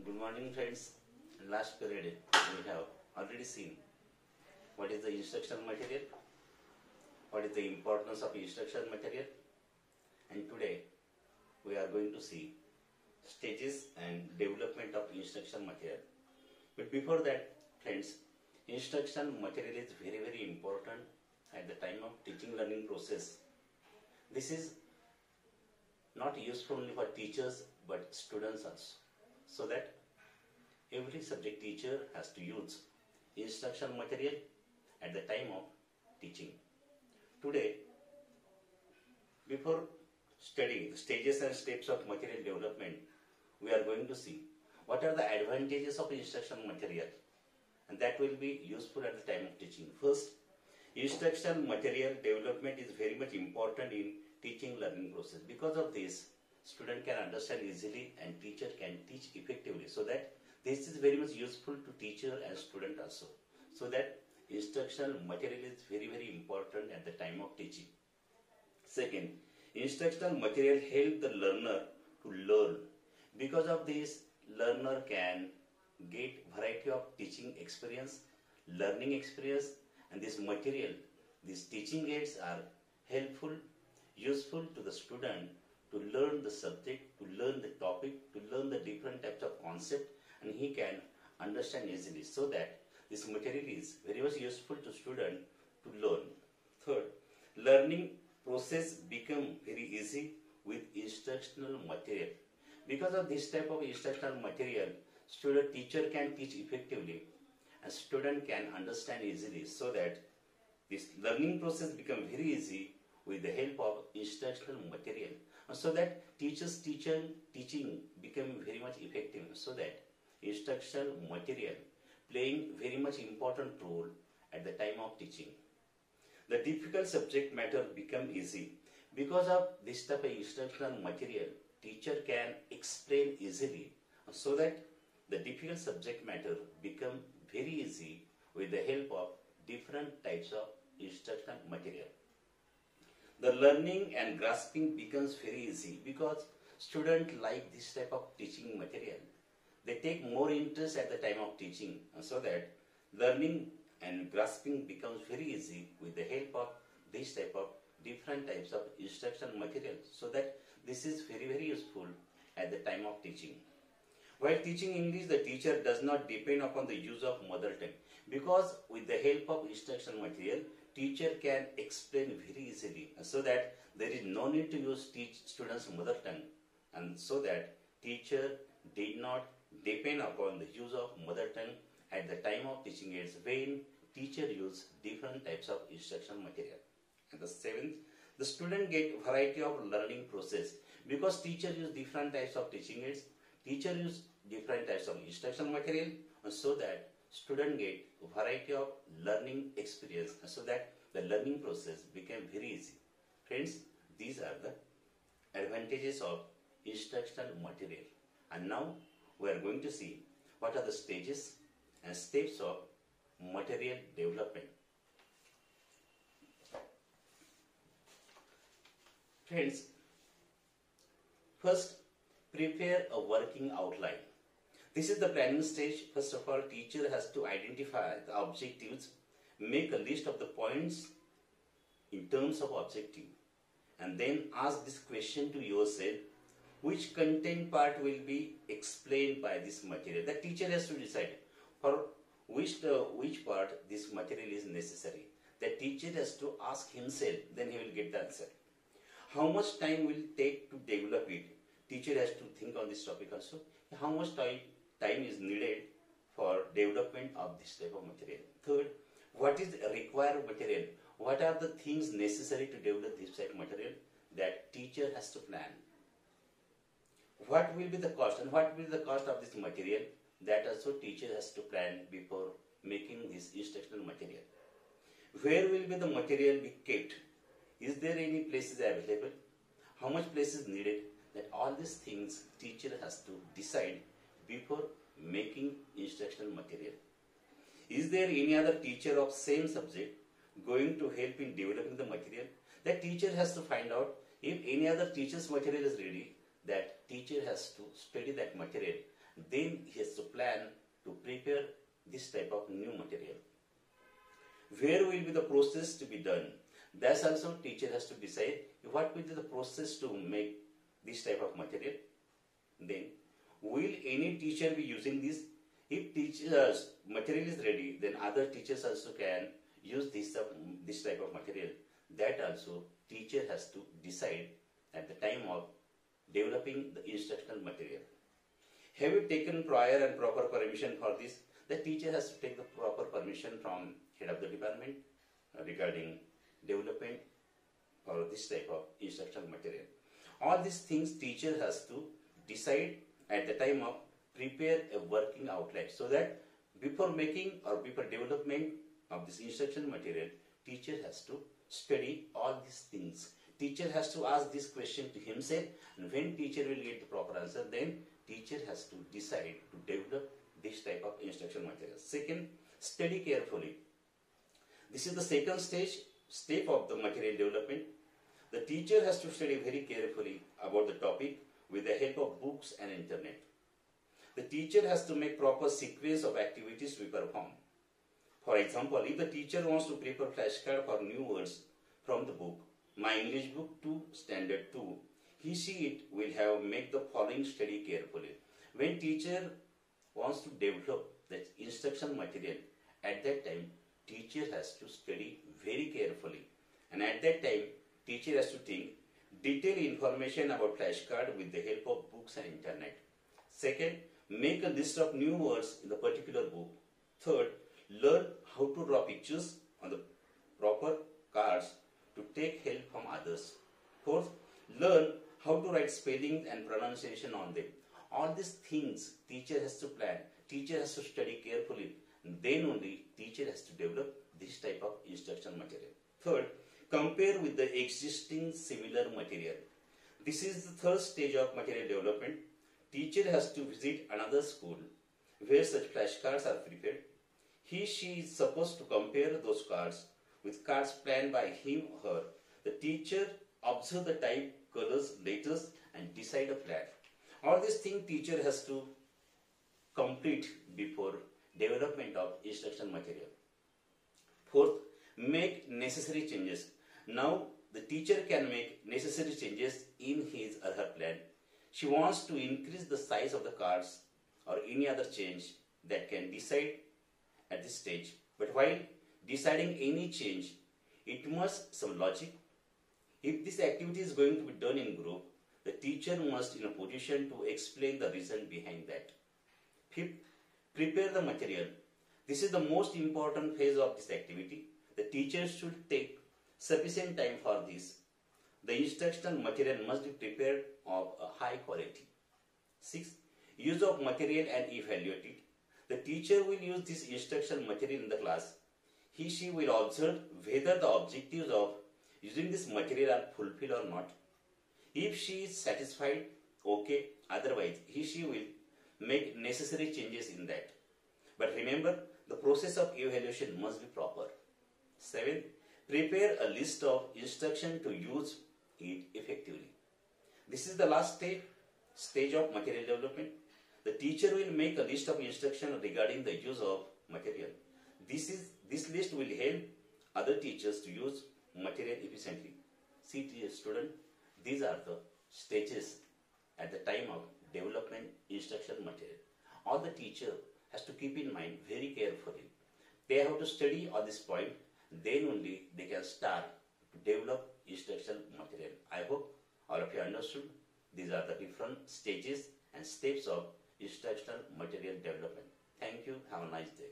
Good morning, friends. Last period we have already seen what is the instructional material, what is the importance of instructional material, and today we are going to see stages and development of instructional material. But before that, friends, instructional material is very important at the time of teaching learning process. This is not useful only for teachers but students also, so that every subject teacher has to use instructional material at the time of teaching. Today, before studying the stages and steps of material development, we are going to see what are the advantages of instructional material, and that will be useful at the time of teaching. First, instructional material development is very much important in teaching learning process. Because of this, student can understand easily and teacher can teach effectively, so that this is very much useful to teacher and student also. So that instructional material is very important at the time of teaching. Second, instructional material help the learner to learn. Because of this, learner can get variety of teaching experience, learning experience, and this material, these teaching aids are helpful, useful to the student to learn the subject, to learn the topic, to learn the different types of concept, and he can understand easily, so that this material is very much useful to student to learn. Third, learning process become very easy with instructional material. Because of this type of instructional material, teacher can teach effectively and student can understand easily, so that this learning process become very easy with the help of instructional material, so that teachers teaching become very much effective, so that instructional material playing very much important role at the time of teaching. The difficult subject matter become easy. Because of this type of instructional material, teacher can explain easily, so that the difficult subject matter become very easy with the help of different types of instructional material. The learning and grasping becomes very easy because students like this type of teaching material. They take more interest at the time of teaching, so that learning and grasping becomes very easy with the help of this type of different types of instructional material, so that this is very useful at the time of teaching. While teaching English, the teacher does not depend upon the use of mother tongue, because with the help of instructional material, teacher can explain very easily, so that there is no need to teach students mother tongue, and so that teacher did not depend upon the use of mother tongue at the time of teaching aids when teacher use different types of instructional material. And the seventh, the student get variety of learning process, because teacher use different types of teaching aids, teacher use different types of instructional material, so that student get variety of learning experience, so that the learning process became very easy. Friends, these are the advantages of instructional material. And now we are going to see what are the stages and steps of material development. Friends, first, prepare a working outline. This is the planning stage. First of all, teacher has to identify the objectives, make a list of the points in terms of objective, and then ask this question to yourself: which content part will be explained by this material? The teacher has to decide for which part this material is necessary. The teacher has to ask himself, then he will get the answer. How much time will take to develop it? Teacher has to think on this topic also. How much time is needed for development of this type of material? Third, what is required material? What are the things necessary to develop this type of material? That teacher has to plan. What will be the cost, and what will be the cost of this material? That also teacher has to plan before making this instructional material. Where will be the material be kept? Is there any places available? How much place is needed? That all these things teacher has to decide before making instructional material. Is there any other teacher of same subject going to help in developing the material? That teacher has to find out. If any other teacher's material is ready, that teacher has to study that material then he has to plan to prepare this type of new material. Where will be the process to be done? That's also teacher has to decide what will be the process to make this type of material. Then, will any teacher be using this? If teacher's material is ready, then other teachers also can use this type of material. That also teacher has to decide at the time of developing the instructional material. Have you taken prior and proper permission for this? The teacher has to take the proper permission from head of the department regarding development for this type of instructional material. All these things teacher has to decide at the time of prepare a working outline, so that before making or before development of this instructional material, teacher has to study all these things. Teacher has to ask this question to himself, and when teacher will get the proper answer, then teacher has to decide to develop this type of instructional material. Second, study carefully. This is the second step of the material development. The teacher has to study very carefully about the topic with the help of books and internet. The teacher has to make proper sequence of activities to be performed. For example, if the teacher wants to prepare flashcard for new words from the book, My English Book 2, Standard 2, he will have make the following study carefully. When teacher wants to develop the instruction material, at that time, teacher has to study very carefully. And at that time, teacher has to think detailed information about flashcard with the help of books and internet. Second, make a list of new words in the particular book. Third, learn how to draw pictures on the proper cards to take help from others. Fourth, learn how to write spelling and pronunciation on them. All these things teacher has to plan, teacher has to study carefully, and then only teacher has to develop this type of instruction material. Third, compare with the existing similar material. This is the third stage of material development. Teacher has to visit another school where such flashcards are prepared. She is supposed to compare those cards with cards planned by him or her. The teacher observe the type, colors, letters, and decide a plan. All these things teacher has to complete before development of instruction material. Fourth, make necessary changes. Now the teacher can make necessary changes in his or her plan. She wants to increase the size of the cards or any other change that can decide at this stage. But while deciding any change, it must some logic. If this activity is going to be done in group, the teacher must in a position to explain the reason behind that. Fifth, prepare the material. This is the most important phase of this activity. The teacher should take sufficient time for this. The instructional material must be prepared of a high quality. Sixth, use of material and evaluate it. The teacher will use this instructional material in the class. She will observe whether the objectives of using this material are fulfilled or not. If she is satisfied, okay. Otherwise, she will make necessary changes in that. But remember, the process of evaluation must be proper. Seventh, prepare a list of instructions to use it effectively. This is the last stage of material development. The teacher will make a list of instructions regarding the use of material. This list will help other teachers to use material efficiently. See, dear student, these are the stages at the time of development instruction material. All the teacher has to keep in mind very carefully. They have to study on this point, then only they can start to develop instruction material. I hope all of you understood. These are the different stages and steps of instructional material development. Thank you. Have a nice day.